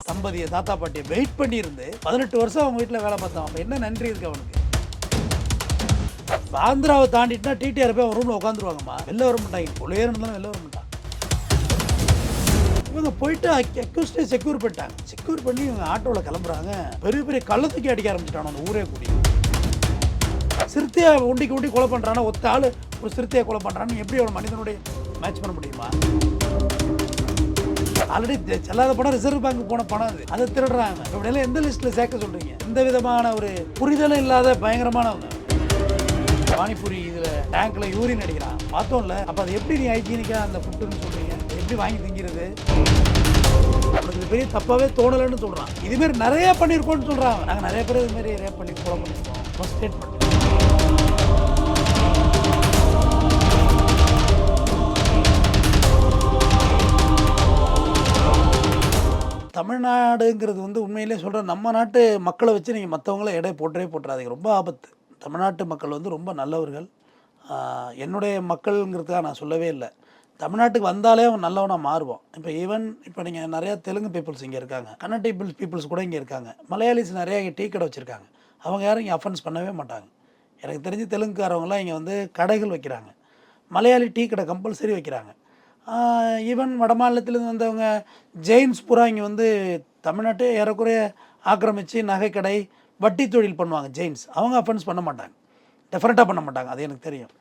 தம்பதியை தாத்தா பாட்டியை வெயிட் பண்ணியிருந்து 18 வருஷம் அவங்க வீட்டில் வேலை பார்த்தான். அப்போ என்ன நன்றி இருக்கு அவனுக்கு? ஆந்திராவை தாண்டிட்டுனா டிடிஆர் போய் அவன் ரூமில் உட்காந்துருவாங்கம்மா. வெளில வர மாட்டாங்க. உள்ளே இருந்தாலும் வெளில வர மாட்டான். இவங்க போயிட்டு அக்யூஸ்டே செக்யூர் பண்ணிட்டாங்க. செக்யூர் பண்ணி இவங்க ஆட்டோவில் கிளம்புறாங்க. பெரிய பெரிய கள்ளத்துக்கி அடிக்க ஆரம்பிச்சிட்டானோ அந்த ஊரே கூடி. சிறுத்தையை உண்டிக்கு உண்டி கொலை பண்ணுறான்னா ஒத்த ஆள் ஒரு சிறுத்தையை கொலை பண்ணுறான்னு எப்படி அவன் மனிதனுடைய மேட்ச் பண்ண முடியுமா? ஆல்ரெடி செல்லாத பணம் ரிசர்வ் பேங்க் போன பணம் அது. அதை திருடுறாங்க. அப்படியெல்லாம் எந்த லிஸ்ட்டில் சேர்க்க சொல்கிறீங்க? எந்த விதமான ஒரு புரிதலும் இல்லாத பயங்கரமானவங்க. பானிபூரி இதில் டேங்க்கில் யூரின் அடிக்கிறான் பார்த்தோம்ல. அப்போ அது எப்படி நீ ஹைஜீனிக்காக அந்த ஃபுட்டுன்னு சொல்கிறீங்க? எப்படி வாங்கி திங்கிறது? உனக்கு இது பெரிய தப்பாகவே தோணலைன்னு சொல்கிறான். இதுமாரி நிறையா பண்ணியிருக்கோன்னு சொல்கிறாங்க. நாங்கள் நிறைய பேர் இதுமாரி ரேப் பண்ணி கொலை பண்ணியிருக்கோம். First statement. தமிழ்நாடுங்கிறது உண்மையிலே சொல்கிறேன், நம்ம நாட்டு மக்களை வச்சு நீங்கள் மற்றவங்கள எடை போட்டுறாதீங்க. ரொம்ப ஆபத்து. தமிழ்நாட்டு மக்கள் ரொம்ப நல்லவர்கள். என்னுடைய மக்கள்ங்கிறதுக்காக நான் சொல்லவே இல்லை. தமிழ்நாட்டுக்கு வந்தாலே அவன் நல்லவனாக மாறுவான். இப்போ நீங்கள் நிறையா தெலுங்கு பீப்புள்ஸ் இங்கே இருக்காங்க, கன்னட பீப்புள்ஸ் கூட இங்கே இருக்காங்க, மலையாளிஸ் நிறையா இங்கே டீ கடை வச்சுருக்காங்க. அவங்க யாரும் இங்கே அஃபென்ஸ் பண்ணவே மாட்டாங்க. எனக்கு தெரிஞ்சு தெலுங்குக்காரவங்களாம் இங்கே கடைகள் வைக்கிறாங்க. மலையாளி டீ கடை கம்பல்சரி வைக்கிறாங்க. ஈவன் வட மாநிலத்திலேருந்து வந்தவங்க ஜெயின்ஸ் பூரா இங்கே தமிழ்நாட்டை ஏறக்குறைய ஆக்கிரமித்து நகைக்கடை வட்டி தொழில் பண்ணுவாங்க. ஜெயின்ஸ் அவங்க அஃபென்ஸ் பண்ண மாட்டாங்க, டெஃபரெண்ட்டாக பண்ண மாட்டாங்க. அது எனக்கு தெரியும்.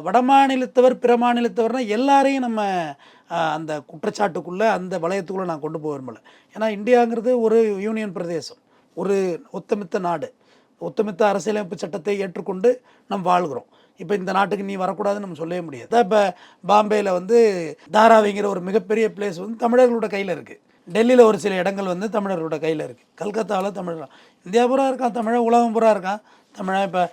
வட மாநிலத்தவர் பிற மாநிலத்தவர்னால் எல்லாரையும் நம்ம அந்த குற்றச்சாட்டுக்குள்ளே அந்த வளையத்துக்குள்ளே நான் கொண்டு போக விரும்பலை. ஏன்னா இந்தியாங்கிறது ஒரு யூனியன் பிரதேசம், ஒரு ஒத்தமித்த நாடு. ஒத்தமித்த அரசியலமைப்பு சட்டத்தை ஏற்றுக்கொண்டு நம்ம வாழ்கிறோம். இப்போ இந்த நாட்டுக்கு நீ வரக்கூடாதுன்னு நம்ம சொல்லவே முடியாது. இப்போ பாம்பேயில் தாராவிங்கிற ஒரு மிகப்பெரிய பிளேஸ் தமிழர்களோட கையில் இருக்குது. டெல்லியில் ஒரு சில இடங்கள் தமிழர்களோட கையில் இருக்குது. கல்கத்தாவில் தமிழர், இந்தியா பூரா இருக்கான் தமிழன், உலகம் பூரா இருக்கான் தமிழன். இப்போ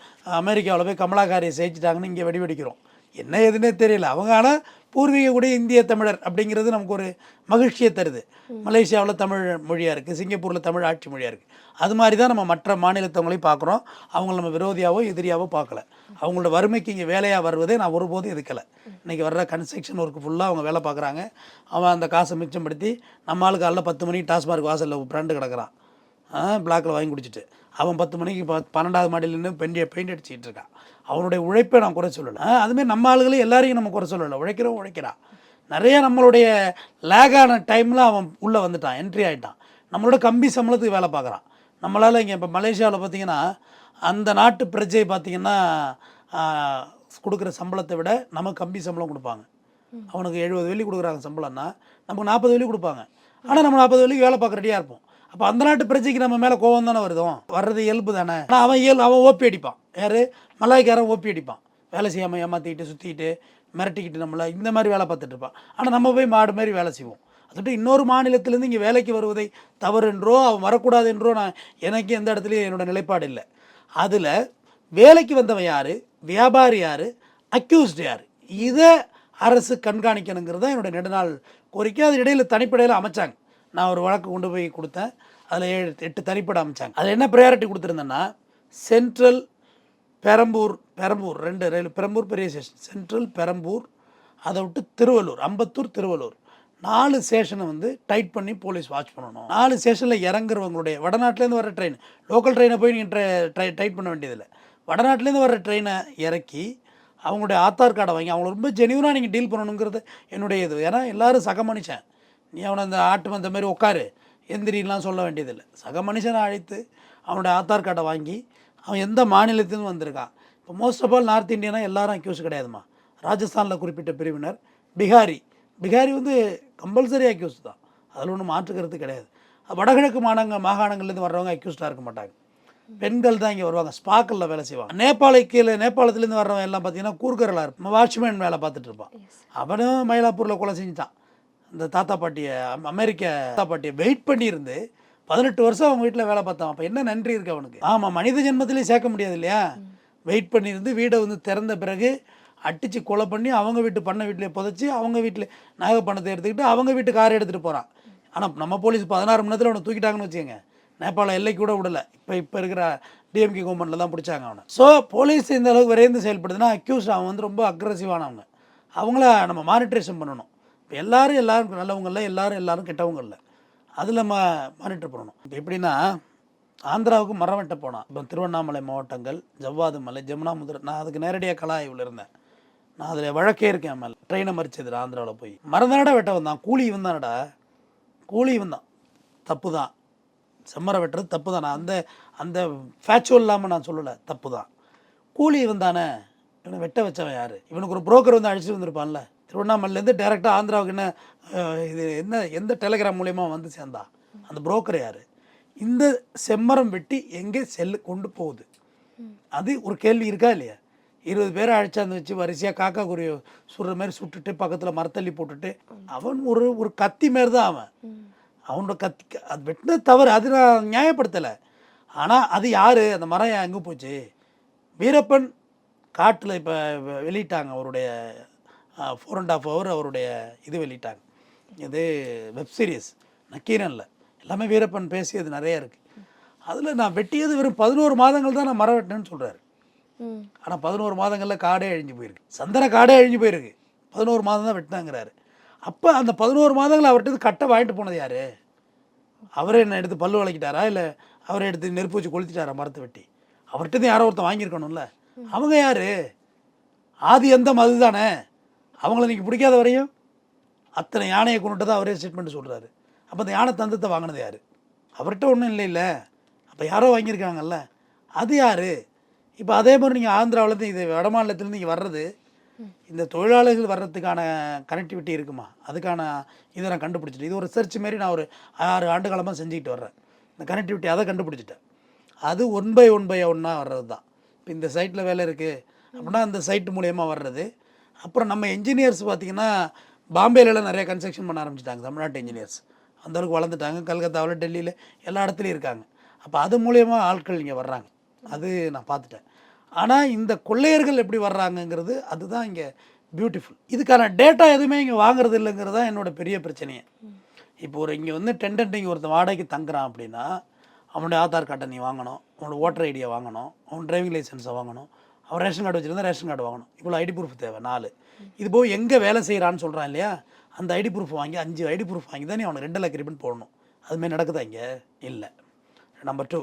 அமெரிக்காவில் போய் கமலாகாரியை ஜெயிச்சிட்டாங்கன்னு இங்கே வெடிக்கிறோம். என்ன எதுன்னே தெரியல. அவங்க ஆனால் பூர்வீக கூட இந்திய தமிழர் அப்படிங்கிறது நமக்கு ஒரு மகிழ்ச்சியை தருது. மலேசியாவில் தமிழ் மொழியாக இருக்குது, சிங்கப்பூரில் தமிழ் ஆட்சி மொழியாக இருக்குது. அது மாதிரி தான் நம்ம மற்ற மாநிலத்தவங்களையும் பார்க்குறோம். அவங்கள நம்ம விரோதியாவோ எதிரியாவோ பார்க்கல. அவங்களோட வறுமைக்கு இங்கே வேலையாக வருவதே நான் ஒருபோதும் எதுக்கலை. இன்றைக்கி வர்ற கன்ஸ்ட்ரக்ஷன் ஒர்க்கு ஃபுல்லாக அவங்க வேலை பார்க்குறாங்க. அவன் அந்த காசை மிச்சப்படுத்தி நம்ம ஆளுக்கு காலைல 10 மணிக்கு டாஸ்மார்க் வாசலில் ஃப்ரெண்டு கிடக்கிறான், பிளாக்கில் வாங்கி குடிச்சிட்டு. அவன் 10 மணிக்கு 12வது மாடியில் நின்று பெயிண்ட் அடிச்சிக்கிட்டு இருக்கான். அவனுடைய உழைப்பை நான் குறை சொல்லலை. அதுமாரி நம்ம ஆளுகளும் எல்லாரையும் நம்ம குறை சொல்லலை. உழைக்கிறான். நிறைய நம்மளுடைய லேகான டைமில் அவன் உள்ளே வந்துட்டான், என்ட்ரி ஆகிட்டான். நம்மளோட கம்பி சம்பளத்துக்கு வேலை பார்க்குறான். நம்மளால் இங்கே இப்போ மலேசியாவில் பார்த்திங்கன்னா அந்த நாட்டு பிரஜை பார்த்திங்கன்னா கொடுக்குற சம்பளத்தை விட நமக்கு கம்பி சம்பளம் கொடுப்பாங்க. அவனுக்கு 70 வெள்ளி கொடுக்குறாங்க சம்பளம்னா நமக்கு 40 வெள்ளி கொடுப்பாங்க. ஆனால் நம்ம 40 வெள்ளிக்கு வேலை பார்க்க ரெடியாக இருப்போம். அப்போ அந்த நாட்டு பிரஜைக்கு நம்ம மேலே கோவம் தானே வர்றது இயல்பு தானே. ஆனால் அவன் ஓப்பி அடிப்பான். யார்? மலாய்க்காரன் ஓப்பி அடிப்பான். வேலை செய்யாமல் ஏமாற்றிக்கிட்டு சுற்றிக்கிட்டு மிரட்டிக்கிட்டு நம்மளை இந்த மாதிரி வேலை பார்த்துட்டு இருப்பான். ஆனால் நம்ம போய் மாடு மாதிரி வேலை செய்வோம். அதுட்டு இன்னொரு மாநிலத்திலேருந்து இங்கே வேலைக்கு வருவதை தவறு என்றோ அவன் வரக்கூடாது என்றோ எனக்கு எந்த இடத்துலையும் என்னோடய நிலைப்பாடு இல்லை. அதில் வேலைக்கு வந்தவன் யார், வியாபாரி யார், அக்யூஸ்டு யார், இதை அரசு கண்காணிக்கணுங்கிறது தான் என்னோடய நெடுநாள் கோரிக்கை. அது இடையில் தனிப்படையில் அமைச்சாங்க. நான் ஒரு வழக்கு கொண்டு போய் கொடுத்தேன். அதில் 8 தனிப்படை அமைச்சாங்க. அதில் என்ன ப்ரையாரிட்டி கொடுத்துருந்தேன்னா சென்ட்ரல் பெரம்பூர் 2 ரயில், பெரம்பூர் பெரிய ஸ்டேஷன், சென்ட்ரல் பெரம்பூர், அதை விட்டு திருவள்ளூர், அம்பத்தூர் திருவள்ளூர் 4 ஸ்டேஷனை டைட் பண்ணி போலீஸ் வாட்ச் பண்ணணும். 4 ஸ்டேஷனில் இறங்குறவங்களுடைய வடநாட்டிலேருந்து வர ட்ரெயின், லோக்கல் ட்ரெயினை போய் நீங்கள் டைட் பண்ண வேண்டியதில்லை. வடநாட்டிலேருந்து வர ட்ரெயினை இறக்கி அவங்களுடைய ஆதார் கார்டை வாங்கி அவங்கள ரொம்ப ஜெனியூனாக நீங்கள் டீல் பண்ணணுங்கிறது என்னுடைய இது. ஏன்னா எல்லோரும் சக மனுஷன். நீ அவனை அந்த ஆட்டு வந்த மாதிரி உட்காரு எந்திரிலாம் சொல்ல வேண்டியதில்லை. சக மனுஷனை அழைத்து அவனுடைய ஆதார் கார்டை வாங்கி அவன் எந்த மாநிலத்திலும் வந்திருக்கான். இப்போ மோஸ்ட் ஆஃப் ஆல் நார்த் இந்தியனா எல்லாரும் அக்யூஸ் கிடையாதுமா. ராஜஸ்தானில் குறிப்பிட்ட பிரிவினர், பிகாரி கம்பல்சரி அக்யூஸ் தான். அதில் ஒன்றும் மாற்றுக்கிறது கிடையாது. வடகிழக்கு மாகாணங்கள்லேருந்து வர்றவங்க அக்யூஸ்டாக இருக்க மாட்டாங்க. பெண்கள் தான் இங்கே வருவாங்க, ஸ்பாக்கில் வேலை செய்வாங்க. நேபாளத்துலேருந்து வர்றவங்க எல்லாம் பார்த்தீங்கன்னா கூர்கரலாக இருப்பான், வாட்ச்மேன் வேலை பார்த்துட்டு இருப்பான். அவனும் மயிலாப்பூரில் கொலை செஞ்சுட்டான். இந்த தாத்தா பாட்டியை, அமெரிக்க தாத்தா பாட்டியை வெயிட் பண்ணியிருந்து 18 வருஷம் அவங்க வீட்டில் வேலை பார்த்தான். அப்போ என்ன நன்றி இருக்குது அவனுக்கு? ஆமாம், மனித ஜென்மத்திலேயே சேர்க்க முடியாது இல்லையா? வெயிட் பண்ணியிருந்து வீடை திறந்த பிறகு அடித்து கொலை பண்ணி அவங்க பண்ண வீட்டிலே புதைச்சி அவங்க வீட்டில் நகை பணத்தை எடுத்துக்கிட்டு அவங்க வீட்டு காரை எடுத்துகிட்டு போகிறான். ஆனால் நம்ம போலீஸ் 16 மணி நேரத்தில் அவனை தூக்கிட்டாங்கன்னு வச்சுக்கோங்க. நேபாள எல்லைக்கு கூட விடலை. இப்போ இருக்கிற டிஎம்கே கவர்மெண்ட்டில் தான் பிடிச்சாங்க அவனை. ஸோ போலீஸ் இந்த அளவுக்கு விரைந்து செயல்படுதுன்னா அக்யூஸ்ட் அவன் ரொம்ப அக்ரெசிவானவங்க. அவங்கள நம்ம மானிட்டரேஷன் பண்ணணும். இப்போ எல்லாரும் நல்லவங்க இல்லை, எல்லாரும் கெட்டவங்க இல்லை. அதில் மானிட்டர் பண்ணணும். இப்போ எப்படின்னா ஆந்திராவுக்கு மரம் வெட்ட போனான். இப்போ திருவண்ணாமலை மாவட்டங்கள், ஜவ்வாது மலை, ஜமுனாமுதிரை, நான் அதுக்கு நேரடியாக கலா ஆய்வில் இருந்தேன். நான் அதில் வழக்கே இருக்கேன் மேலே. ட்ரெயினை மறிச்சது ஆந்திராவில் போய் மரம் தானடா வெட்ட வந்தான், கூலி இவன் தானடா, கூலி இவன் தான், தப்பு தான். செம்மரம் வெட்டுறது தப்பு தான். நான் அந்த அந்த ஃபேச்சுவல் இல்லாமல் நான் சொல்லலை, தப்பு தான். கூலி இவன் தானே, இவனை வெட்ட வச்சவன் யார்? இவனுக்கு ஒரு புரோக்கர் வந்து அழைச்சிட்டு வந்திருப்பான்ல. திருவண்ணாமலையிலேருந்து டேரெக்டாக ஆந்திராவுக்கு என்ன இது என்ன எந்த டெலிகிராம் மூலயமா வந்து சேர்ந்தா? அந்த புரோக்கர் யார்? இந்த செம்மரம் வெட்டி எங்கே கொண்டு போகுது? அது ஒரு கேள்வி இருக்கா இல்லையா? 20 பேரை அழைச்சாந்து வச்சு வரிசையாக காக்கா குருவி சுடுற மாதிரி சுட்டுட்டு பக்கத்தில் மரத்தள்ளி போட்டுட்டு, அவன் ஒரு கத்தி மாரி தான் அவன். அவனோட கத்தி அது வெட்டினது தவறு, அது நான் நியாயப்படுத்தலை. ஆனால் அது யார்? அந்த மரம் எங்கே போச்சு? வீரப்பன் காட்டில் இப்போ வெளியிட்டாங்க அவருடைய 4.5 hour அவருடைய இது வெளியிட்டாங்க. இது வெப் சீரிஸ் நக்கீரனில் எல்லாமே வீரப்பன் பேசியது நிறைய இருக்குது. அதில் நான் வெட்டியது வெறும் 11 மாதங்கள் தான் நான் மரம் வெட்டினேன்னு சொல்கிறாரு. ஆனால் 11 மாதங்களில் காடே அழிஞ்சு போயிருக்கு, சந்தன காடே அழிஞ்சு போயிருக்கு. 11 மாதம் தான் வெட்டினாங்கிறாரு. அப்போ அந்த 11 மாதங்கள் அவர்கிட்ட கட்டை வாங்கிட்டு போனது யார்? அவரே என்ன எடுத்து பல்லு வளைக்கிட்டாரா, இல்லை அவரை எடுத்து நெருப்பு வச்சு கொளுத்திட்டாரா மரத்தை வெட்டி? அவர்கிட்ட யாரோ ஒருத்தன் வாங்கியிருக்கணும்ல. அவங்க யார்? ஆதி எந்தம் அதுதானே. அவங்கள நீங்கள் பிடிக்காத வரையும் அத்தனை யானையை கொண்டுட்டு தான் அவரே ஸ்டேட்மெண்ட் சொல்கிறாரு. அப்போ அந்த யானை தந்தத்தை வாங்கினது யார்? அவர்கிட்ட ஒன்றும் இல்லை. அப்போ யாரோ வாங்கியிருக்காங்கல்ல, அது யார்? இப்போ அதே மாதிரி நீங்கள் ஆந்திராவிலேருந்து இது வட மாநிலத்துலேருந்து இங்கே வர்றது, இந்த தொழிலாளர்கள் வர்றதுக்கான கனெக்டிவிட்டி இருக்குமா? அதுக்கான இதை நான் கண்டுபிடிச்சிட்டேன். இது ஒரு ரிசர்ச் மாரி நான் ஒரு 6 ஆண்டு காலமாக செஞ்சுக்கிட்டு வர்றேன். இந்த கனெக்டிவிட்டி அதை கண்டுபிடிச்சிட்டேன். அது 1 by 1 வர்றது தான். இப்போ இந்த சைட்டில் வேலை இருக்குது அப்படின்னா அந்த சைட்டு மூலயமா வர்றது. அப்புறம் நம்ம என்ஜினியர்ஸ் பார்த்திங்கன்னா பாம்பேலலாம் நிறைய கன்ஸ்ட்ரக்ஷன் பண்ண ஆரம்பிச்சிட்டாங்க. தமிழ்நாட்டு என்ஜினியர்ஸ் அந்தளவுக்கு வளர்ந்துட்டாங்க. கல்கத்தாவில், டெல்லியில் எல்லா இடத்துலையும் இருக்காங்க. அப்போ அது மூலயமா ஆட்கள் இங்கே வர்றாங்க. அது நான் பார்த்துட்டேன். ஆனால் இந்த கொள்ளையர்கள் எப்படி வர்றாங்கங்கிறது அதுதான் இங்கே பியூட்டிஃபுல். இதுக்கான டேட்டா எதுவுமே இங்கே வாங்குறது இல்லைங்கிறது தான் என்னோட பெரிய பிரச்சனையே. இப்போ இங்கே வந்து டெண்டன்ட் இங்கே ஒருத்தன் வாடகைக்கு தங்குறான் அப்படின்னா அவனுடைய ஆதார் கார்டை நீ வாங்கணும், அவனோட ஓட்டர் ஐடியை வாங்கணும், அவன் டிரைவிங் லைசன்ஸை வாங்கணும், அவன் ரேஷன் கார்டு வச்சுருந்தா ரேஷன் கார்டு வாங்கணும். இவ்வளோ ஐடி ப்ரூஃப் தேவை 4. இது போய் எங்கே வேலை செய்கிறான்னு சொல்கிறான் இல்லையா, அந்த ஐடி ப்ரூஃப் வாங்கி 5 ஐடி ப்ரூஃப் வாங்கி தான் நீ அவனுக்கு 2 லட்சம் ரிபன் போடணும். அதுமாதிரி நடக்குதா இங்கே? இல்லை. நம்பர் 2,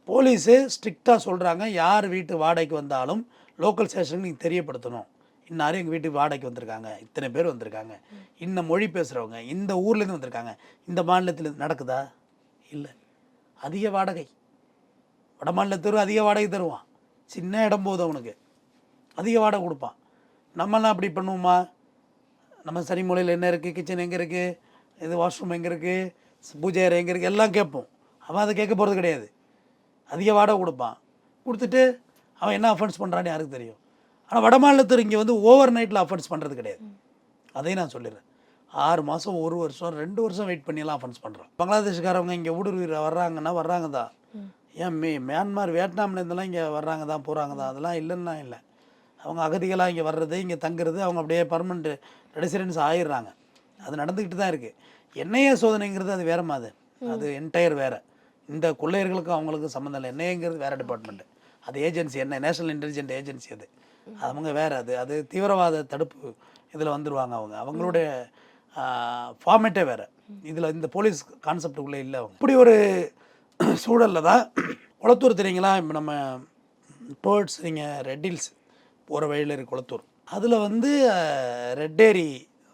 போலீஸு ஸ்ட்ரிக்டாக சொல்கிறாங்க, யார் வீட்டு வாடகைக்கு வந்தாலும் லோக்கல் ஸ்டேஷனுக்கு நீங்கள் தெரியப்படுத்தணும். இன்னாரும் எங்கள் வீட்டுக்கு வாடகைக்கு வந்திருக்காங்க, இத்தனை பேர் வந்திருக்காங்க, இந்த மொழி பேசுகிறவங்க, இந்த ஊர்லேருந்து வந்திருக்காங்க, இந்த மாநிலத்தில் நடக்குதா? இல்லை. அதிக வாடகை, வட மாநிலத்தரும் அதிக வாடகை தருவான். சின்ன இடம் போதும் அவனுக்கு அதிக வாடகை கொடுப்பான். நம்மளாம் அப்படி பண்ணுவோமா? நம்ம சனி மூலையில் என்ன இருக்குது, கிச்சன் எங்கே இருக்குது, இது வாஷ்ரூம் எங்கே இருக்குது, பூஜை அறை எங்கே இருக்குது, எல்லாம் கேட்போம். அவன் அதை கேட்க போகிறது கிடையாது. அதிக வாடகை கொடுப்பான். கொடுத்துட்டு அவன் என்ன அஃபென்ஸ் பண்ணுறான்னு யாருக்கு தெரியும்? ஆனால் வட மாநிலத்தில் இங்கே வந்து ஓவர் நைட்டில் அஃபென்ஸ் பண்ணுறது கிடையாது. அதையும் நான் சொல்லிடுறேன். 6 மாதம், 1 வருஷம், 2 வருஷம் வெயிட் பண்ணியெல்லாம் அஃபென்ஸ் பண்ணுறான். பங்களாதேஷ்காரவங்க இங்கே ஊடுருவி வர்றாங்கன்னா வர்றாங்க தான். ஏன் மியான்மார், வியட்நாம்லேருந்துலாம் இங்கே வர்றாங்க தான், போகிறாங்க தான், அதெல்லாம் இல்லைன்னா இல்லை. அவங்க அகதிகளாக இங்கே வர்றது, இங்கே தங்குறது, அவங்க அப்படியே பர்மனெண்ட் ரெசிடென்ஸ் ஆகிடுறாங்க. அது நடந்துக்கிட்டு தான் இருக்குது. என்ஐஏ சோதனைங்கிறது அது வேறு மாதிரி, அது என்டையர் வேறு. இந்த கொள்ளையர்களுக்கும் அவங்களுக்கும் சம்மந்தம் இல்லை. என்ஐஏங்கிறது வேறு டிபார்ட்மெண்ட்டு, அது ஏஜென்சி, என்ன நேஷனல் இன்டெலிஜென்ட் ஏஜென்சி. அது அவங்க வேறு. அது தீவிரவாத தடுப்பு இதில் வந்துடுவாங்க. அவங்களுடைய ஃபார்மேட்டே வேறு. இதில் இந்த போலீஸ் கான்செப்டுக்குள்ளே இல்லை. அவங்க இப்படி ஒரு சூழலில் தான் குளத்தூர் தெரியுங்களா? இப்போ நம்ம டுவர்ட்ஸ் நீங்கள் ரெட் ஹில்ஸ் போகிற வழியில் இருக்குது குளத்தூர். அதில் வந்து ரெட் ஏரி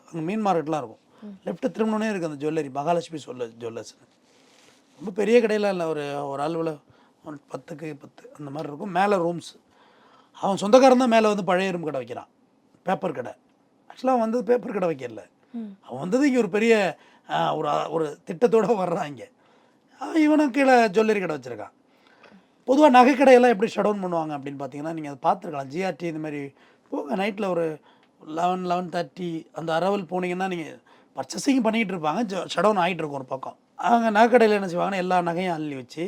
அங்கே மீன் மார்க்கெட்லாம் இருக்கும். லெஃப்ட்டு திரும்பினோடனே இருக்குது அந்த ஜுவல்லரி, மகாலட்சுமி ஜுவல்லர்ஸ்னு. ரொம்ப பெரிய கடையில் இல்லை, ஒரு அளவில் 10க்கு 10 அந்த மாதிரி இருக்கும். மேலே ரூம்ஸ். அவன் சொந்தக்காரன் தான் மேலே வந்து பழைய இரும்பு கடை வைக்கிறான், பேப்பர் கடை. ஆக்சுவலாக அவன் வந்து பேப்பர் கடை வைக்கல, அவன் வந்தது இங்கே ஒரு பெரிய ஒரு திட்டத்தோடு வர்றான். இங்கே இவனும் கீழே ஜுவல்லரி கடை வச்சுருக்கான். பொதுவாக நகை கடையெல்லாம் எப்படி ஷட் டவுன் பண்ணுவாங்க அப்படின்னு பார்த்தீங்கன்னா, நீங்கள் அதை பார்த்துருக்கலாம். ஜிஆர்டி இந்த மாதிரி போங்க, நைட்டில் ஒரு 11-11:30 அந்த அரவல் போனீங்கன்னா நீங்கள் பர்ச்சேசிங் பண்ணிகிட்டு இருப்பாங்க, ஷட் டவுன் ஆகிட்டு இருக்கும் ஒரு பக்கம். அவங்க நகை கடையில் என்ன செய்வாங்கன்னா, எல்லா நகையும் அள்ளி வச்சு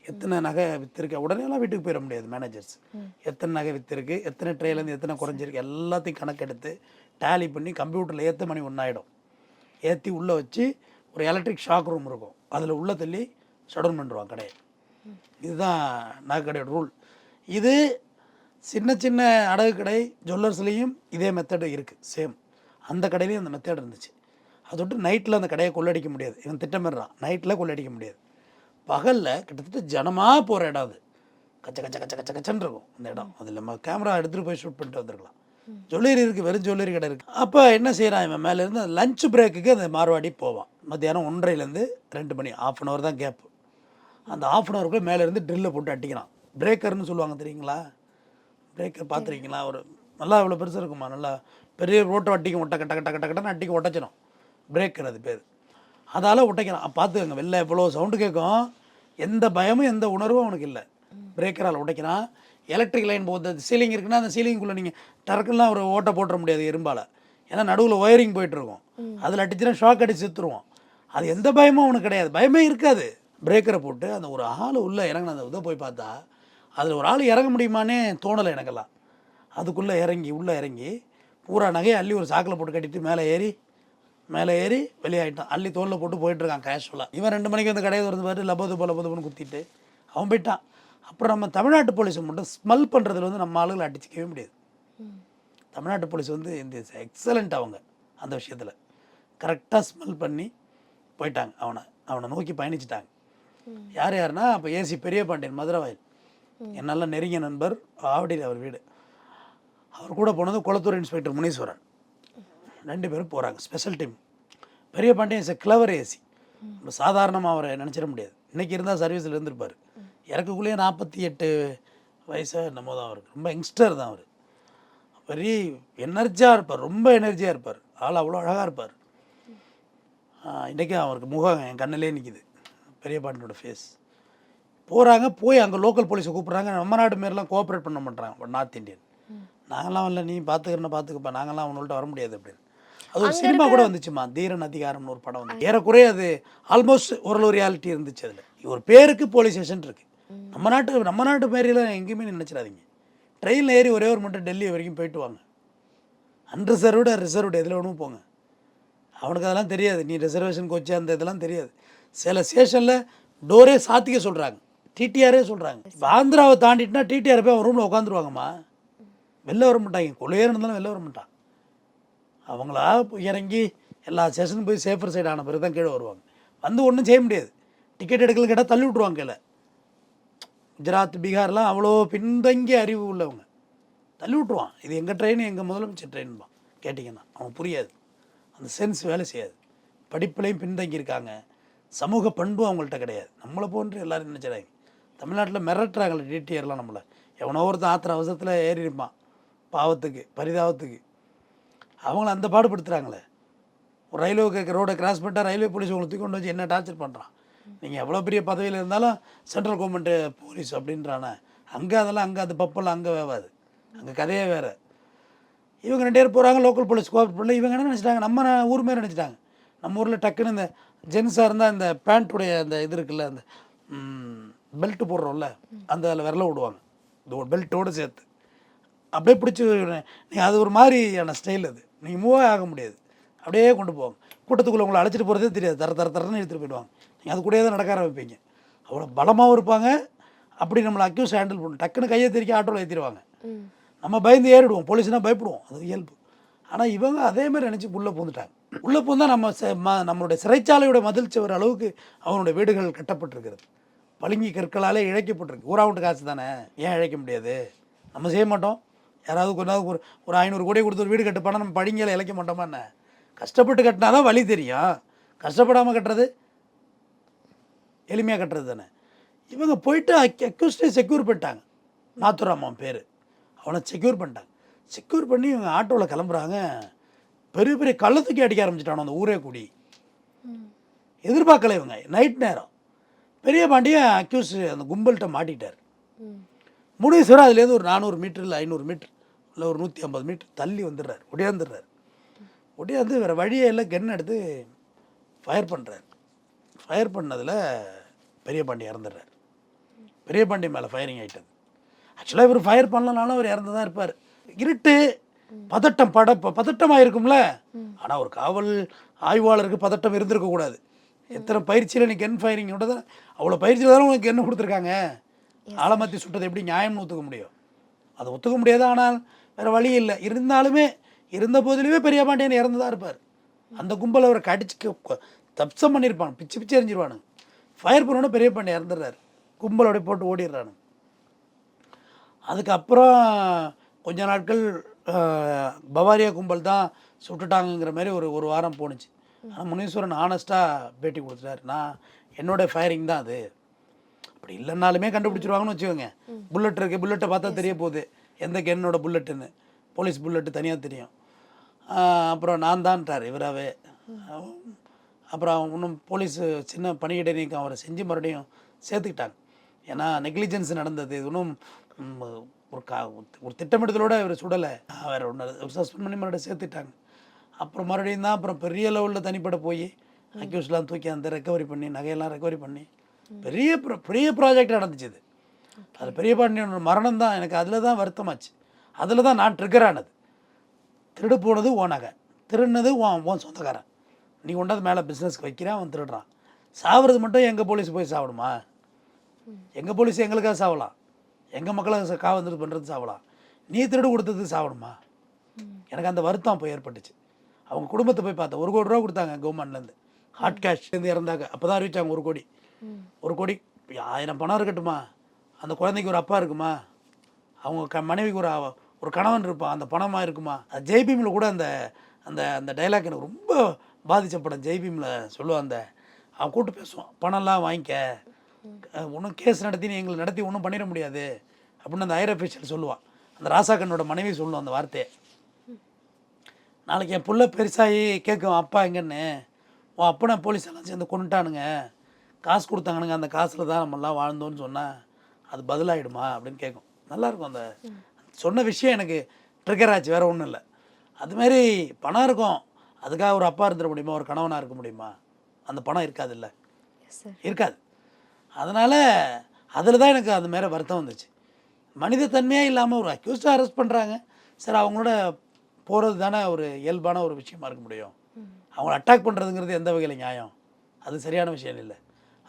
எத்தனை நகை விற்றுருக்கு, உடனேலாம் வீட்டுக்கு போயிட முடியாது மேனேஜர்ஸ். எத்தனை நகை விற்றுருக்கு, எத்தனை ட்ரேலேருந்து எத்தனை குறைஞ்சிருக்கு, எல்லாத்தையும் கணக்கெடுத்து டேலி பண்ணி கம்ப்யூட்டரில் ஏற்ற மணி 1 ஆகிடும். ஏற்றி உள்ளே வச்சு ஒரு எலக்ட்ரிக் ஷாக் ரூம் இருக்கும், அதில் உள்ளே தள்ளி ஷட் டவுன் பண்ணிடுவாங்க கடையை. இதுதான் நகை கடையோட ரூல். இது சின்ன சின்ன அடகு கடை ஜுவல்லர்ஸ்லேயும் இதே மெத்தடு இருக்குது, சேம். அந்த கடையிலையும் அந்த மெத்தட் இருந்துச்சு. அதோட்டு நைட்டில் அந்த கடையை கொள்ளடிக்க முடியாது. இவன் திட்டமிடுறான், நைட்டில் கொள்ளடிக்க முடியாது. பகலில் கிட்டத்தட்ட ஜனமாக போகிற இடம் அது. கச்ச கச்ச கச்ச கச்ச கச்சன்னு இருக்கும் அந்த இடம். அதில் நம்ம கேமரா எடுத்துகிட்டு போய் ஷூட் பண்ணிட்டு வந்துருக்கலாம். ஜுவல்லரி இருக்குது, வெறும் ஜுவல்லரி கடை இருக்குது. அப்போ என்ன செய்கிறான் இவன், மேலேருந்து லஞ்ச் பிரேக்குக்கு அந்த மார்வாடி போவான். மத்தியானம் 1:30லேருந்து 2 மணி, 1/2 hour தான் கேப்பு. அந்த 1/2 hourக்குள்ளே மேலேருந்து ட்ரில்லை போட்டு அடிக்கிறான். பிரேக்கர்னு சொல்லுவாங்க தெரியுங்களா? பிரேக்கர் பார்த்துருக்கீங்களா? ஒரு நல்லா இவ்வளோ பெருசாக இருக்குமா, நல்லா பெரிய ரோட்டை அட்டிக்கும், ஒட்ட கட்ட கட்ட கட்ட கட்டன்னு அட்டிக்கும், ஒட்டச்சிடும். பிரேக்கர் அது பேர். அதால் உடைக்கிறான். பார்த்துக்கங்க, வெளில எவ்வளோ சவுண்டு கேட்கும், எந்த பயமும் எந்த உணர்வும் அவனுக்கு இல்லை. பிரேக்கரால் உடைக்கிறான். எலக்ட்ரிக் லைன் போகுது, சீலிங் இருக்குன்னா அந்த சீலிங்குள்ளே நீங்கள் டறக்குலாம் ஒரு ஓட்டை போட்டுற முடியாது இரும்பால். ஏன்னா நடுவில் ஒயரிங் போயிட்டுருக்கும். அதில் அடிச்சுன்னா ஷாக் அடிச்சு செத்துருவோம். அது எந்த பயமும் அவனுக்கு கிடையாது, பயமே இருக்காது. பிரேக்கரை போட்டு அந்த ஒரு ஆள் உள்ளே இறங்கின அந்த இதை போய் பார்த்தா அதில் ஒரு ஆள் இறங்க முடியுமானே தோணலை எனக்கெல்லாம். அதுக்குள்ளே இறங்கி உள்ளே இறங்கி பூரா நகையை அள்ளி ஒரு சாக்கில் போட்டு கட்டிட்டு மேலே ஏறி வெளியாகிட்டான். அள்ளி தோளில் போட்டு போயிட்டுருக்கான் கேஷுவலாக. இவன் 2 மணிக்கு வந்து கடையை திறந்து பார்த்து லபோதுன்னு குத்திட்டு அவன் போயிட்டான். அப்புறம் நம்ம தமிழ்நாட்டு போலீஸை மட்டும் ஸ்மெல் பண்ணுறதுல வந்து நம்ம ஆளுகளை அடிச்சிக்கவே முடியாது. தமிழ்நாட்டு போலீஸ் வந்து இந்த எக்ஸலண்ட். அவங்க அந்த விஷயத்தில் கரெக்டாக ஸ்மெல் பண்ணி போயிட்டாங்க. அவனை நோக்கி பயணிச்சிட்டாங்க. யாருன்னா அப்போ ஏசி பெரிய பாண்டியன், மதுரை வாயில், என் நல்ல நெருங்கிய நண்பர், ஆவடியில் அவர் வீடு. அவர் கூட போனது குளத்தூர் இன்ஸ்பெக்டர் முனீஸ்வரன். 2 பேரும் போகிறாங்க, ஸ்பெஷல் டீம். பெரிய Pandian is a clever AC. நம்ம சாதாரணமாக அவரை நினச்சிட முடியாது. இன்றைக்கி இருந்தால் சர்வீஸில் இருந்திருப்பார். இறக்கக்குள்ளேயே 48 வயசாக என்னமோ தான் அவருக்கு. ரொம்ப யங்ஸ்டர் தான் அவர். வெரி எனர்ஜியாக இருப்பார், ரொம்ப எனர்ஜியாக இருப்பார். ஆள் அவ்வளோ அழகாக இருப்பார். இன்றைக்கும் அவருக்கு முகம் என் கண்ணிலே நிற்கிது, பெரிய பாண்டியனோட ஃபேஸ். போகிறாங்க, போய் அங்கே லோக்கல் போலீஸை கூப்பிட்றாங்க. நம்ம நாடு மாரிலாம் கோஆப்ரேட் பண்ண மாட்டாங்க நார்த் இந்தியன். நாங்களாம் இல்லை, நீ பார்த்துக்கப்பா, நாங்களாம் அவங்கள்ட்ட வர முடியாது அப்படின்னு. அது ஒரு சினிமா கூட வந்துச்சுமா, தீரன் அதிகாரம்னு ஒரு படம் வந்து. ஏறக்குறைய அது ஆல்மோஸ்ட் ஓரளவு ரியாலிட்டி இருந்துச்சு. அதில் ஒரு பேருக்கு போலீஸ் ஸ்டேஷன் இருக்குது. நம்ம நாட்டு பேரெல்லாம் எங்கேயுமே நினச்சிடாதீங்க. ட்ரெயினில் ஏறி ஒரே ஒரு மட்டும் டெல்லி வரைக்கும் போயிட்டு வாங்க. அன்ரிசர்வ்டு ரிசர்வ்டு எதில் வேணும் போங்க. அவனுக்கு அதெல்லாம் தெரியாது. நீ ரிசர்வேஷன் கோச்சு அந்த இதெல்லாம் தெரியாது. சில ஸ்டேஷனில் டோரே சாத்திக்க சொல்கிறாங்க, டிடிஆரே சொல்கிறாங்க. இப்போ ஆந்திராவை தாண்டிட்டுனா டிடிஆர் போய் அவன் ரூமில் உட்காந்துருவாங்கம்மா, வெளில வர மாட்டாங்க. கொள்ளையே இருந்தாலும் வெளில வர மாட்டான். அவங்களா இறங்கி எல்லா ஸ்டேஷனும் போய் சேஃபர் சைடு ஆன பிறகு தான் கீழே வருவாங்க. வந்து ஒன்றும் செய்ய முடியாது. டிக்கெட் எடுக்கல கேட்டால் தள்ளி விட்ருவாங்க கீழே. குஜராத், பீகார்லாம் அவ்வளோ பின்தங்கிய அறிவு உள்ளவங்க, தள்ளி விட்ருவான். இது எங்கள் ட்ரெயின், எங்கள் முதலமைச்சர் ட்ரெயின்பான். கேட்டிங்கன்னா அவன் புரியாது, அந்த சென்ஸ் வேலை செய்யாது. படிப்புலையும் பின்தங்கியிருக்காங்க, சமூக பண்பு அவங்கள்ட்ட கிடையாது. நம்மளை போன்று எல்லோரும் நினச்சிடாங்க. தமிழ்நாட்டில் மிரட்டுறாங்களே டிடிஆர்லாம் நம்மளை. எவனோ ஒருத்தர் ஆத்திர அவசரத்தில் ஏறி இருப்பான், பாவத்துக்கு பரிதாபத்துக்கு. அவங்கள அந்த பாடுபடுத்துகிறாங்களே. ஒரு ரயில்வே ரோடை கிராஸ் பண்ணிட்டா ரயில்வே போலீஸ் உங்களை தூக்கி கொண்டு வச்சு என்ன டார்ச்சர் பண்ணுறான். நீங்கள் எவ்வளோ பெரிய பதவியில் இருந்தாலும் சென்ட்ரல் கவர்மெண்ட்டு போலீஸ் அப்படின்றானே. அங்கே அதெல்லாம் அங்கே அது பப்பெல்லாம் அங்கே வேவாது, அங்கே கதையே வேறு. இவங்க 2 பேர் போகிறாங்க, லோக்கல் போலீஸ் கோஆப்ரேட் பண்ணல. இவங்க என்ன நினச்சிட்டாங்க, நம்ம ஊர் மாரி நினச்சிட்டாங்க. நம்ம ஊரில் டக்குன்னு இந்த ஜென்ஸாக இருந்தால் இந்த பேண்ட்டுடைய அந்த இது இருக்குல்ல, அந்த பெல்ட்டு போடுறோம்ல, அந்த அதில் விரல விடுவாங்க, இந்த ஒரு பெல்ட்டோடு சேர்த்து அப்படியே பிடிச்சி. நீங்கள் அது ஒரு மாதிரியான ஸ்டைல், அது நீங்கள் மூவே ஆக முடியாது. அப்படியே கொண்டு போவாங்க. கூட்டத்துக்குள்ளே உங்களை அழைச்சிட்டு போகிறதே தெரியாது, தரன்னு எடுத்துகிட்டு போயிடுவாங்க. நீங்கள் அது கூடயே தான் நடக்க ஆரம்பிப்பீங்க. அவ்வளோ பலமாகவும் இருப்பாங்க. அப்படி நம்மளை அக்யூஸ் ஹேண்டில் பண்ணணும். டக்குன்னு கையை திருக்கி ஆட்டோவில் ஏற்றிடுவாங்க. நம்ம பயந்து ஏறிடுவோம், போலீஸ்னால் பயப்படுவோம், அது இயல்பு. ஆனால் இவங்க அதேமாதிரி நினச்சி உள்ளே பூந்துட்டாங்க. உள்ளே பூந்தால் நம்மளுடைய சிறைச்சாலையோட மதில் சுவர் அளவுக்கு அவனுடைய வீடுகள் கட்டப்பட்டிருக்கிறது. பளிங்கி கற்களாலே இழைக்கப்பட்டிருக்கு. ஊராவுட்டு காசு தானே, ஏன் இழைக்க முடியாது? நம்ம செய்ய மாட்டோம். யாராவது கொஞ்சம் ஒரு 500 கோடி கொடுத்து ஒரு வீடு கட்டுப்பானா நம்ம பளிங்கியில் இழைக்க மாட்டோமா என்ன? கஷ்டப்பட்டு கட்டினா தான் வழி தெரியும். கஷ்டப்படாமல் கட்டுறது எளிமையாக கட்டுறது தானே. இவங்க போயிட்டு அக்யூஸ்டே செக்யூர் பண்ணிட்டாங்க. நாத்துராமன் பேர், அவனை செக்யூர் பண்ணிட்டாங்க. செக்யூர் பண்ணி இவங்க ஆட்டோவில் கிளம்புறாங்க. பெரிய பெரிய கள்ளத்துக்கே அடிக்க ஆரம்பிச்சிட்டானோ அந்த ஊரே கூடி. எதிர்பார்க்கல இவங்க. நைட் நேரம் பெரிய பாண்டியன் அக்யூஸ் அந்த கும்பல்கிட்ட மாட்டிட்டார். முனீஸ்வரர் அதுலேருந்து ஒரு 400 மீட்டர் இல்லை 500 மீட்டர் இல்லை ஒரு 150 மீட்டர் தள்ளி வந்துடுறார். ஒடியாந்து வேறு வழியே இல்லை, கன் எடுத்து ஃபயர் பண்ணுறார். ஃபயர் பண்ணதில் பெரிய பாண்டி இறந்துடுறார். பெரிய பாண்டி மேலே ஃபயரிங் ஆகிட்டது. ஆக்சுவலாக இவர் ஃபயர் பண்ணலனாலும் அவர் இறந்து தான் இருப்பார். இருட்டு, பதட்டமாக இருக்கும்ல. ஆனால் ஒரு காவல் ஆய்வாளருக்கு பதட்டம் இருந்திருக்கக்கூடாது. எத்தனை பயிற்சியில் நீ கன் ஃபயரிங்கோட தான், அவ்வளோ பயிற்சியில் தானே உங்களுக்கு கன்று கொடுத்துருக்காங்க. ஆலமத்தி சுட்டதை எப்படி நியாயம்னு ஒத்துக்க முடியும்? அதை ஒத்துக்க முடியாது. ஆனால் வேறு வழி இல்லை. இருந்த போதிலுமே பெரிய பாண்டியன் இறந்து தான் இருப்பார். அந்த கும்பலை அவரை கடிச்சு தப்சம் பண்ணியிருப்பாங்க, பிச்சு பிச்சு எறிஞ்சிருவானுங்க. ஃபயர் பண்ணோன்னே பெரிய பண்ணி இறந்துடுறாரு, கும்பலோட போட்டு ஓடிடுறானுங்க. அதுக்கப்புறம் கொஞ்ச நாட்கள் பவாரியா கும்பல் தான் சுட்டுட்டாங்கங்கிற மாதிரி ஒரு வாரம் போணுச்சு. ஆனால் முனீஸ்வரன் ஆனஸ்ட்டாக பேட்டி கொடுத்துட்டாரு, நான் என்னோட ஃபயரிங் தான் அது, அப்படி இல்லைன்னாலுமே கண்டுபிடிச்சிருவாங்கன்னு வச்சுக்கோங்க. புல்லட் இருக்குது, புல்லட்டை பார்த்தா தெரிய போகுது எந்த கென்னோட புல்லட்டுன்னு, போலீஸ் புல்லட்டு தனியாக தெரியும். அப்புறம் நான் தான்ட்டார் இவராகவே. அப்புறம் இன்னும் போலீஸ் சின்ன பணியிடை நீக்கம் அவரை செஞ்சு மறுபடியும் சேர்த்துக்கிட்டாங்க. ஏன்னா நெக்லிஜென்ஸ் நடந்தது, இது ஒன்றும் ஒரு திட்டமிடுதலோடு இவர் சுடலை, வேறு ஒன்று சஸ்பெண்ட் பண்ணி மறுபடியும் சேர்த்துட்டாங்க. அப்புறம் மறுபடியும் தான் அப்புறம் பெரிய லெவலில் தனிப்பட போய் அக்யூஸ்லாம் தூக்கி அந்த ரெக்கவரி பண்ணி நகையெல்லாம் ரெக்கவரி பண்ணி பெரிய பெரிய ப்ராஜெக்ட் நடந்துச்சு. இது அது பெரிய பாண்டியனோட மரணம் தான் எனக்கு அதில் தான் வருத்தமாச்சு. அதில் தான் நான் ட்ரிகர் ஆனது. திருடு போனது ஓ நகை, திருடினது ஓன் சொந்தக்காரன், நீ கொண்டாந்து மேலே பிஸ்னஸ்க்கு வைக்கிறான், அவன் திருடுறான். சாவுறது மட்டும் எங்கள் போலீஸ் போய் சாப்பிடுமா? எங்கள் போலீஸ் எங்களுக்காக சாவலாம், எங்கள் மக்களை காவல் பண்ணுறது சாவலாம், நீ திருடு கொடுத்தது சாப்பிடுமா? எனக்கு அந்த வருத்தம் அப்போ ஏற்பட்டுச்சு. அவங்க குடும்பத்தை போய் பார்த்தேன். 1 கோடி ரூபா கொடுத்தாங்க கவர்மெண்ட்லேருந்து, ஹாட் கேஷ்லேருந்து இறந்தாங்க. அப்போ தான் அறிவிச்சாங்க 1 கோடி. 1 கோடி 1000 பணம் இருக்கட்டுமா, அந்த குழந்தைக்கு ஒரு அப்பா இருக்குமா, அவங்க மனைவிக்கு ஒரு கணவன் இருப்பான், அந்த பணமாக இருக்குமா? அது ஜெய்பீமில் கூட அந்த அந்த அந்த டைலாக் எனக்கு ரொம்ப பாதித்த படம். ஜெய்பீமில் சொல்லுவான், அந்த அவன் கூப்பிட்டு பேசுவான், பணம்லாம் வாங்கிக்க, ஒன்றும் கேஸ் நடத்தி எங்களை நடத்தி ஒன்றும் பண்ணிட முடியாது அப்படின்னு அந்த ஹையர் அஃபீஷியல் சொல்லுவான். அந்த ராசாக்கண்ணோட மனைவி சொல்லுவான் அந்த வார்த்தையை. நாளைக்கு என் புள்ள பெருசாகி கேட்கும், அப்பா எங்கன்னு, உன் அப்பனை போலீஸ் எல்லாம் சேர்ந்து கொண்டுட்டானுங்க, காசு கொடுத்தாங்கனுங்க, அந்த காசில் தான் நம்மளாம் வாழ்ந்தோன்னு சொன்னால் அது பதிலாகிடுமா அப்படின்னு கேட்கும். நல்லாயிருக்கும். அந்த சொன்ன விஷயம் எனக்கு ட்ரிகர் ஆச்சு, வேறு ஒன்றும் இல்லை. அதுமாரி பணம் இருக்கும், அதுக்காக ஒரு அப்பா இருந்துட முடியுமா, ஒரு கணவனாக இருக்க முடியுமா? அந்த பணம் இருக்காது, இல்லை இருக்காது. அதனால் அதில் தான் எனக்கு அது மேலே வருத்தம் வந்துச்சு. மனிதத்தன்மையாக இல்லாமல் ஒரு அக்யூஸ்டாக அரெஸ்ட் பண்ணுறாங்க, சரி அவங்களோட போகிறது தானே ஒரு இயல்பான ஒரு விஷயமா இருக்க முடியும். அவங்கள அட்டாக் பண்ணுறதுங்கிறது எந்த வகையில் நியாயம்? அது சரியான விஷயம் இல்லை.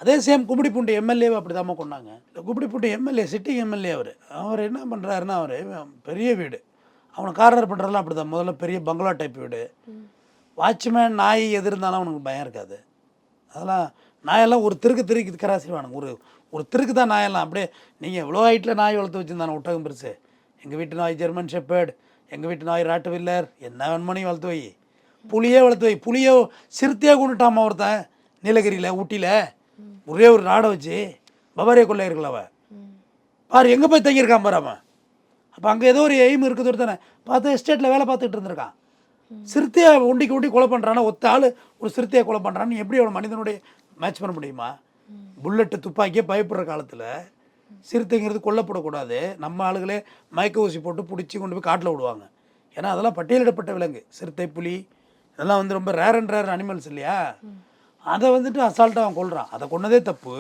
அதே சேம் கும்மிடிப்பூண்டி எம்எல்ஏவை அப்படி தான் கொண்டாங்க. இந்த கும்மிடிப்பூண்டி எம்எல்ஏ, சிட்டிங் எம்எல்ஏ, அவர் என்ன பண்ணுறாருன்னா, அவர் பெரிய வீடு, அவனை கார்னர் பண்ணுறதுலாம் அப்படி தான். முதல்ல பெரிய பங்களா டைப் வீடு, வாட்ச்மேன் நாய் எது இருந்தாலும் அவனுக்கு பயம் இருக்காது. அதெல்லாம் நாயெல்லாம் ஒரு திருக்கு கராசிடுவானுங்க, ஒரு திருக்கு தான் நாயெல்லாம். அப்படியே நீங்கள் எவ்வளோ ஹைட்டில் நாய் வளர்த்து வச்சுருந்தானே, ஒட்டகம் பெருசு. எங்கள் வீட்டு நாய் ஜெர்மன் ஷெப்பர்டு, எங்கள் வீட்டு நாய் ராட்டு வில்லர், என்ன வேணுமனையும் வளர்த்து வை, புளியே வளர்த்து வை. புளியோ சிறுத்தையாக கொண்டுட்டாமா ஒருத்தன் நீலகிரியில், ஊட்டியில், ஒரே ஒரு ராடை வச்சு பவாரியா கொள்ளையர்கள் அவன் பாரு எங்கே போய் தங்கியிருக்கான் பாரு அவன். அப்போ அங்கே ஏதோ ஒரு எய்ம் இருக்குது ஒருத்தானே பார்த்து எஸ்டேட்டில் வேலை பார்த்துட்டு இருந்திருக்கான். சிறுத்தையை ஒண்டிக்கு கொலை பண்ணுறான்னா, ஒத்த ஆள் ஒரு சிறுத்தையை கொலை பண்ணுறான்னு எப்படி அவனை மனிதனுடைய மேட்ச் பண்ண முடியுமா? புல்லட்டு துப்பாக்கியே பயப்படுற காலத்தில் சிறுத்தைங்கிறது கொல்லப்படக்கூடாது, நம்ம ஆளுகளே மயக்க ஊசி போட்டு பிடிச்சி கொண்டு போய் காட்டில் விடுவாங்க. ஏன்னா அதெல்லாம் பட்டியலிடப்பட்ட விலங்கு, சிறுத்தை, புலி, இதெல்லாம் வந்து ரொம்ப ரேர் அண்ட் ரேர் அனிமல்ஸ் இல்லையா? அதை வந்துட்டு அசால்ட்டாக அவன் கொள்கிறான். அதை கொண்டதே தப்பு,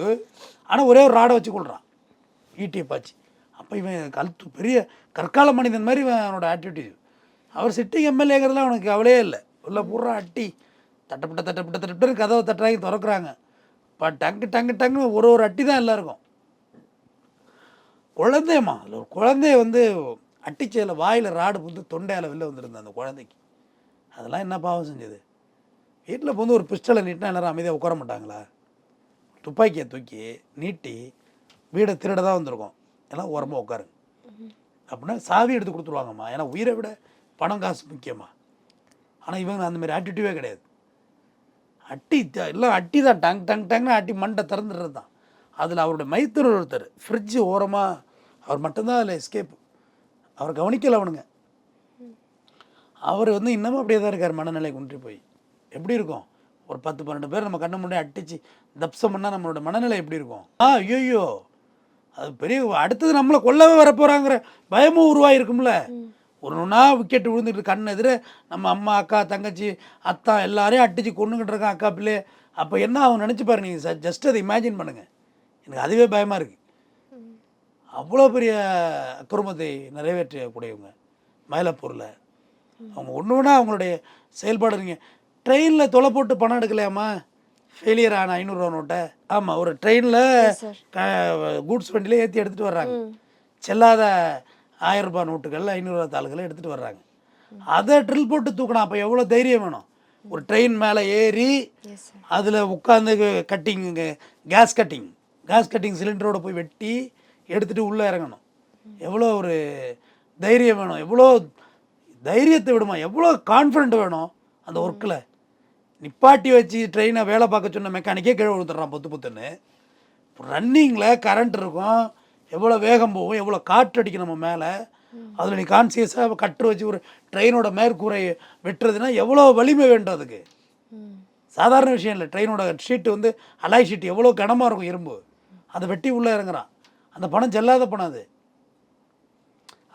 ஆனால் ஒரே ஒரு ராடை வச்சு கொள்கிறான், ஈட்டியை பாய்ச்சி. அப்போ இவன் பெரிய கற்கால மனிதன் மாதிரி அவனோட ஆட்டிடியூட். அவர் சிட்டிங் எம்எல்ஏங்கிறதுலாம் அவனுக்கு கவலையே இல்லை. உள்ள பூரா அட்டி தட்டப்பட்ட கதவை தட்டுறாங்க, திறக்கிறாங்க, இப்போ டங்கு ஒரு அட்டி தான் எல்லாருக்கும். குழந்தையம்மா, அதில் ஒரு குழந்தைய வந்து அட்டிச்சையில் வாயில் ராடு புந்து தொண்டையால் வெளில வந்துருந்தேன் அந்த குழந்தைக்கு. அதெல்லாம் என்ன பாவம் செஞ்சது? வீட்டில் வந்து ஒரு பிஸ்டலை நீட்டினா எல்லாரும் அமைதியாக உட்கார மாட்டாங்களா? துப்பாக்கியை தூக்கி நீட்டி வீடை திருட தான் வந்திருக்கோம், எல்லாம் ஓரமாக உட்காருங்க அப்படின்னா சாவி எடுத்து கொடுத்துருவாங்கம்மா. ஏன்னா உயிரை விட பணம் காசு முக்கியமா. ஆனால் இவங்க அந்தமாரி ஆட்டிடியூவே கிடையாது. அட்டி எல்லாம் அட்டி தான், டங்னு அட்டி மண்டை திறந்துடுறது தான். அதில் அவருடைய மைத்தர் ஒருத்தர் ஃப்ரிட்ஜு ஓரமாக, அவர் மட்டும்தான் அதில் எஸ்கேப்பு. அவர் கவனிக்கலை அவனுங்க. அவர் வந்து இன்னமும் அப்படியே தான் இருக்கார், மனநிலை குன்றி போய். எப்படி இருக்கும்? ஒரு 10-12 பேர் நம்ம கண்ணு முன்னாடி அட்டிச்சு தப்சம் பண்ணால் நம்மளோட மனநிலை எப்படி இருக்கும்? ஐயோ, அது பெரிய அடுத்தது நம்மளை கொல்லவே வரப்போகிறாங்கிற பயமும் உருவாகிருக்கும்ல. ஒன்றுனா விக்கெட்டு விழுந்துட்டு கண் எதிர நம்ம அம்மா, அக்கா, தங்கச்சி, அத்தா எல்லாரையும் அட்டிச்சு கொண்டுக்கிட்டு இருக்கான், அக்கா பிள்ளை. அப்போ என்ன அவன் நினச்சி பாரு நீங்கள், ஜஸ்ட் அதை இமேஜின் பண்ணுங்கள். எனக்கு அதுவே பயமாக இருக்குது. அவ்வளோ பெரிய அக்கிரமத்தை நிறைவேற்றக்கூடியவங்க மயிலாப்பூரில். அவங்க ஒன்றுனா அவங்களுடைய செயல்பாடு. நீங்கள் ட்ரெயினில் தொலை போட்டு பணம் எடுக்கலையாம்மா, ஃபெயிலியர் ஆன 500 ரூபா நோட்டை? ஆமாம், ஒரு ட்ரெயினில் கூட்ஸ் வண்டியில் ஏற்றி எடுத்துகிட்டு வர்றாங்க, செல்லாத 1000 ரூபா நோட்டுகள், 500 ரூபா தாளுகளை எடுத்துகிட்டு வர்றாங்க. அதை ட்ரில் போட்டு தூக்கணும். அப்போ எவ்வளோ தைரியம் வேணும்? ஒரு ட்ரெயின் மேலே ஏறி அதில் உட்காந்து கேஸ் கட்டிங் சிலிண்டரோட போய் வெட்டி எடுத்துகிட்டு உள்ளே இறங்கணும். எவ்வளோ ஒரு தைரியம் வேணும், எவ்வளோ தைரியத்தை விடுமா, எவ்வளோ கான்ஃபிடென்ட் வேணும் அந்த ஒர்க்கில். நிப்பாட்டி வச்சு ட்ரெயினை வேலை பார்க்க சொன்ன மெக்கானிக்கே கீழே விழுத்துட்றான் பொத்துன்னு. ரன்னிங்கில் கரண்ட் இருக்கும், எவ்வளோ வேகம் போகும், எவ்வளோ காற்று அடிக்கும் நம்ம மேலே. அதில் நீ கான்சியஸாக கட்டு வச்சு ஒரு ட்ரெயினோட மேற்கூரை வெட்டுறதுன்னா எவ்வளோ வலிமை வேண்டும் அதுக்கு. சாதாரண விஷயம் இல்லை. ட்ரெயினோட ஷீட்டு வந்து அலாய் ஷீட் எவ்வளோ கனமாக இருக்கும் இரும்பு, அதை வெட்டி உள்ளே இறங்குறான். அந்த பணம் செல்லாத பணம், அது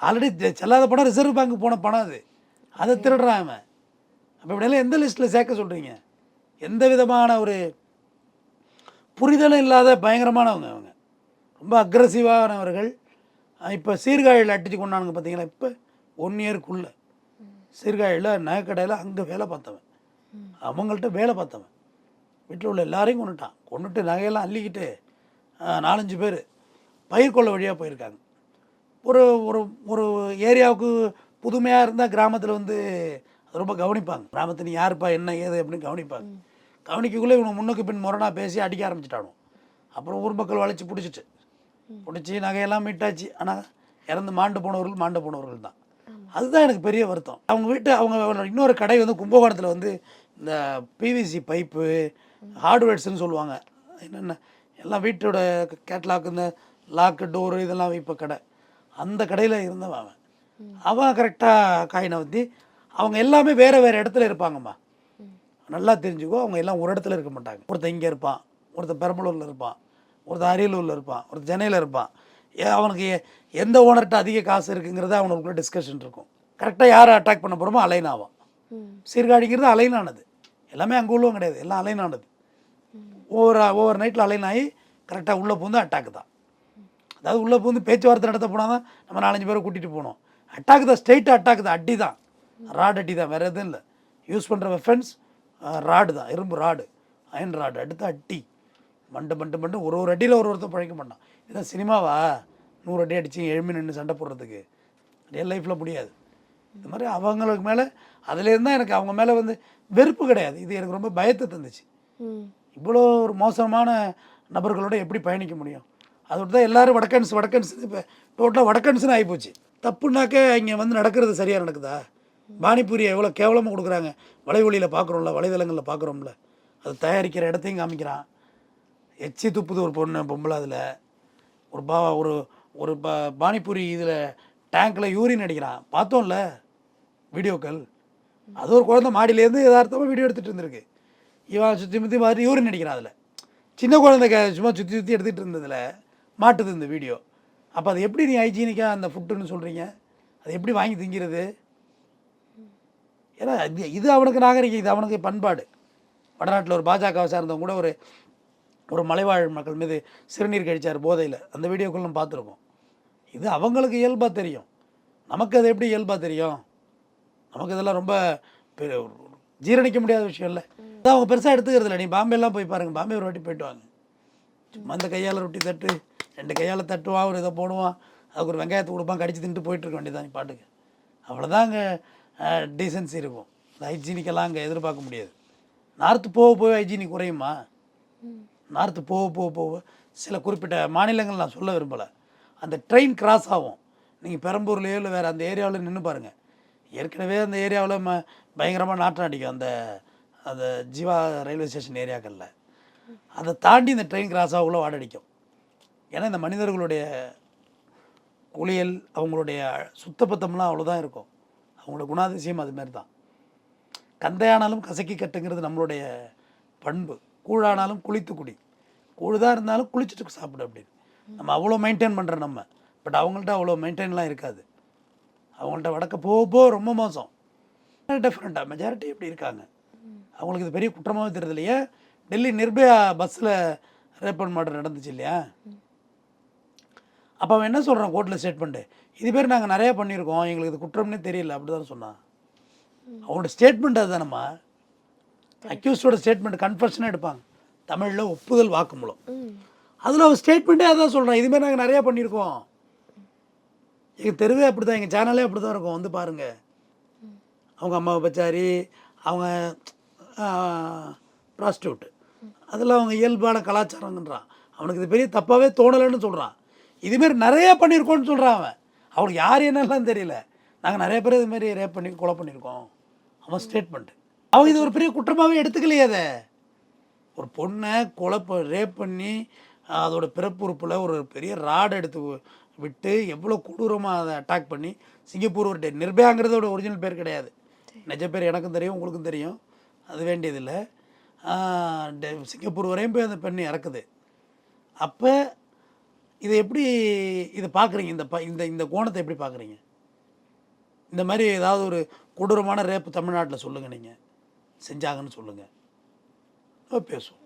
ஆல்ரெடி செல்லாத பணம், ரிசர்வ் பேங்க் போன பணம் அது, அதை திருடுறான் அவன். அப்போ இப்படியெல்லாம் எந்த லிஸ்ட்டில் சேர்க்க சொல்கிறீங்க? எந்த விதமான ஒரு புரிதலும் இல்லாத பயங்கரமானவங்க அவங்க, ரொம்ப அக்ரஸிவானவர்கள். இப்போ சீர்காழியில் அடித்து கொண்டானுங்க பார்த்தீங்களா, இப்போ 1 இயருக்குள்ளே சீர்காழியில் நகைக்கடையில் அங்கே வேலை பார்த்தவன், அவங்கள்ட்ட வேலை பார்த்தவன் வீட்டில் உள்ள எல்லாரையும் கொண்டுட்டு நகையெல்லாம் அள்ளிக்கிட்டு 4-5 பேர் பயிர் கொள்ள வழியாக போயிருக்காங்க. ஒரு ஒரு ஒரு ஏரியாவுக்கு புதுமையாக இருந்தால் கிராமத்தில் வந்து ரொம்ப கவனிப்பாங்க. கிராமத்தில் யாருப்பா என்ன ஏது அப்படின்னு கவனிப்பாங்க. கவனிக்கக்குள்ளே இவங்க முன்னுக்கு பின் முரணாக பேசி அடிக்க ஆரம்பிச்சிட்டானோ. அப்புறம் ஊர் மக்கள் வளைச்சி பிடிச்சி நகையெல்லாம் மீட்டாச்சு. ஆனால் இறந்து மாண்டு போனவர்கள் தான். அதுதான் எனக்கு பெரிய வருத்தம். அவங்க இன்னொரு கடை வந்து கும்பகோணத்தில் வந்து இந்த பிவிசி பைப்பு ஹார்ட்வேர்ட்ஸ்ன்னு சொல்லுவாங்க, என்னென்ன எல்லாம் வீட்டோட கேட்லாக், இந்த லாக்கு டோரு இதெல்லாம் வைப்ப கடை. அந்த கடையில் இருந்தவன் அவன் கரெக்டாக காயினை வந்து அவங்க எல்லாமே வேறு இடத்துல இருப்பாங்கம்மா. நல்லா தெரிஞ்சுக்கோ, அவங்க எல்லாம் ஒரு இடத்துல இருக்க மாட்டாங்க. ஒருத்தர் இங்கே இருப்பான், ஒருத்தர் பெரம்பலூரில் இருப்பான், ஒருத்தர் அரியலூரில் இருப்பான், ஒருத்தர் சென்னையில் இருப்பான். அவனுக்கு எந்த ஓனர்கிட்ட அதிக காசு இருக்குங்கிறத அவனுக்குள்ள டிஸ்கஷன் இருக்கும். கரெக்டாக யாரை அட்டாக் பண்ண போகிறோமோ அலைன் ஆவான். சீர்காழிங்கிறது அலைன் ஆனது, எல்லாமே அங்கே உள்ளவும் கிடையாது, எல்லாம் அலைன் ஆனது. ஒவ்வொரு நைட்டில் அலைன் ஆகி கரெக்டாக உள்ளே பூந்து அட்டாக்கு தான். அதாவது உள்ளே பூந்து பேச்சுவார்த்தை நடத்த போனால் தான் நம்ம 4-5 பேரை கூட்டிகிட்டு போகணும். அட்டாக்கு தான், ஸ்ட்ரெயிட்டாக அட்டாக்கு தான், அடி தான், ராடு அடி தான், வேறு எதுவும் இல்லை. யூஸ் பண்ணுற வெஃபன்ஸ் ராடு தான், இரும்பு ராடு, அயன் ராடு, அடுத்து அடி மண்டு ஒரு அடியில் ஒருத்தர் பழைக்க மாட்டான். இதுதான் சினிமாவா 100 அடி அடித்து எழுமி நின்று சண்டை போடுறதுக்கு? ரியல் லைஃப்பில் முடியாது. இது மாதிரி அவங்களுக்கு மேலே அதுலேருந்து தான் எனக்கு அவங்க மேலே வந்து வெறுப்பு கிடையாது, இது எனக்கு ரொம்ப பயத்தை தந்துச்சு. இவ்வளோ ஒரு மோசமான நபர்களோட எப்படி பயணிக்க முடியும்? அதோட தான் எல்லோரும் வடக்கன்ஸ் இப்போ டோட்டலாக வடக்கன்ஸ்னு ஆகிப்போச்சு. தப்புனாக்க இங்கே வந்து நடக்கிறது சரியாக நடக்குதா? பானிபூரியை எவ்வளோ கேவலமாக கொடுக்குறாங்க, வலைவழியில் பார்க்குறோம்ல, வலைதளங்களில் பார்க்குறோம்ல, அது தயாரிக்கிற இடத்தையும் காமிக்கிறான். எச்சி துப்புது ஒரு பொம்பளை, அதில் ஒரு பானிபூரி இதில் டேங்க்கில் யூரின் அடிக்கிறான், பார்த்தோம்ல வீடியோக்கள். அது ஒரு குழந்தை மாடியிலேருந்து யதார்த்தமாக வீடியோ எடுத்துகிட்டு இருந்திருக்கு. இவன் சுற்றி மாதிரி யூரின் அடிக்கிறான். அதில் சின்ன குழந்தை சும்மா சுற்றி எடுத்துகிட்டு இருந்ததில் மாட்டுது இந்த வீடியோ. அப்போ அது எப்படி நீ ஹைஜீனிக்காக அந்த ஃபுட்டுன்னு சொல்கிறீங்க? அது எப்படி வாங்கி திங்கிறது? ஏன்னா இது அவனுக்கு நாகரிகம், இது அவனுக்கு பண்பாடு. வடநாட்டில் ஒரு பாஜகவை சார்ந்தவங்க கூட ஒரு மலைவாழ் மக்கள் மீது சிறுநீர் கழிச்சார் போதையில், அந்த வீடியோக்குள்ள நம்ம பார்த்துருக்கோம். இது அவங்களுக்கு இயல்பாக தெரியும், நமக்கு அது எப்படி இயல்பாக தெரியும்? நமக்கு இதெல்லாம் ரொம்ப ஜீரணிக்க முடியாத விஷயம் இல்லை. அதான் அவங்க பெருசாக எடுத்துக்கிறது இல்லை. நீ பாம்பேலாம் போய் பாருங்கள், பாம்பே ஒரு வாட்டி போய்ட்டு வாங்க. சும்மா அந்த கையால் ரொட்டி தட்டு, 2 கையால் தட்டுவான், ஒரு இதை போடுவான், அதுக்கு ஒரு வெங்காயத்தை கொடுப்பான், கடிச்சு தின்ட்டு போயிட்டுருக்க வேண்டியதான் நீ பாட்டுக்கு. அவ்வளோதான் அங்கே டீசன்சி இருக்கும். இந்த ஹைஜீனிக்கெல்லாம் அங்கே எதிர்பார்க்க முடியாது. நார்த்து போக ஹைஜீனிக் குறையுமா? நார்த்து போக சில குறிப்பிட்ட மாநிலங்கள் நான் சொல்ல விரும்பலை, அந்த ட்ரெயின் கிராஸ் ஆகும். நீங்கள் பெரம்பூர்லேயோ இல்லை வேறு அந்த ஏரியாவில் நின்று பாருங்கள். ஏற்கனவே அந்த ஏரியாவில் பயங்கரமாக நாட்டம் அடிக்கும், அந்த ஜீவா ரயில்வே ஸ்டேஷன் ஏரியாக்களில். அதை தாண்டி இந்த ட்ரெயின் கிராஸ் ஆகக்குள்ள வாடடிக்கும். ஏன்னா இந்த மனிதர்களுடைய குளியல், அவங்களுடைய சுத்தபத்தம்லாம் அவ்வளோதான் இருக்கும். அவங்களோட குணாதிசயம் அதுமாரி தான். கந்தையானாலும் கசக்கி கட்டுங்கிறது நம்மளுடைய பண்பு. கூழானாலும் குளித்து குடி, கூழுதான் இருந்தாலும் குளிச்சுட்டு சாப்பிடு அப்படின்னு நம்ம அவ்வளோ மெயின்டைன் பண்ணுற நம்ம. பட் அவங்கள்ட்ட அவ்வளோ மெயின்டைன்லாம் இருக்காது. அவங்கள்ட்ட வடக்க போக ரொம்ப மோசம். டிஃப்ரெண்ட்டாக மெஜாரிட்டி எப்படி இருக்காங்க, அவங்களுக்கு இது பெரிய குற்றமாகவே தெரியுது இல்லையா? டெல்லி நிர்பயா பஸ்ஸில் ரேப் அண்ட் மர்டர் நடந்துச்சு இல்லையா? அப்போ அவன் என்ன சொல்கிறான் கோர்ட்டில் ஸ்டேட்மெண்ட்டு, இது பேர் நாங்கள் நிறையா பண்ணியிருக்கோம், எங்களுக்கு இது குற்றம்னே தெரியல அப்படி தான் சொன்னான். அவனோட ஸ்டேட்மெண்ட் அதுதானம்மா. அக்யூஸ்டோட ஸ்டேட்மெண்ட் கன்ஃபர்ஷனாக எடுப்பாங்க, தமிழில் ஒப்புதல் வாக்குமூலம். அதில் அவன் ஸ்டேட்மெண்ட்டே அதான் சொல்கிறான், இதுமாரி நாங்கள் நிறையா பண்ணியிருக்கோம், எங்கள் தெருவே அப்படி தான், எங்கள் சேனலே அப்படி தான் இருக்கும், வந்து பாருங்கள். அவங்க அம்மாவை பச்சாரி, அவங்க ப்ராஸ்டியூட்டு, அதெல்லாம் அவங்க இயல்பான கலாச்சாரங்கன்றான். அவனுக்கு இது பெரிய தப்பாகவே தோணலைன்னு சொல்கிறான். இதுமாரி நிறையா பண்ணியிருக்கோன்னு சொல்கிறான் அவன். அவனுக்கு யார் என்னெல்லாம் தெரியல. நாங்கள் நிறைய பேர் இதுமாரி ரேப் பண்ணி கொலை பண்ணியிருக்கோம். அவன் ஸ்டேட்மெண்ட்டு. அவங்க இது ஒரு பெரிய குற்றமாகவே எடுத்துக்கலையே அதை. ஒரு பொண்ணை ரேப் பண்ணி அதோட பிறப்புறுப்பில் ஒரு பெரிய ராடு எடுத்து விட்டு எவ்வளோ கொடூரமாக அதை அட்டாக் பண்ணி சிங்கப்பூர் ஒரு நிர்பயாங்கிறதோட ஒரிஜினல் பேர் கிடையாது. நிஜ பேர் எனக்கும் தெரியும், உங்களுக்கும் தெரியும், அது வேண்டியதில்லை. சிங்கப்பூர் வரையும் போய் அந்த பெண் இறக்குது. அப்போ இதை எப்படி இதை பார்க்குறீங்க? இந்த இந்த கோணத்தை எப்படி பார்க்குறீங்க? இந்த மாதிரி ஏதாவது ஒரு கொடூரமான ரேப்பு தமிழ்நாட்டில் சொல்லுங்கள், நீங்கள் செஞ்சாங்கன்னு சொல்லுங்கள், பேசுவோம்.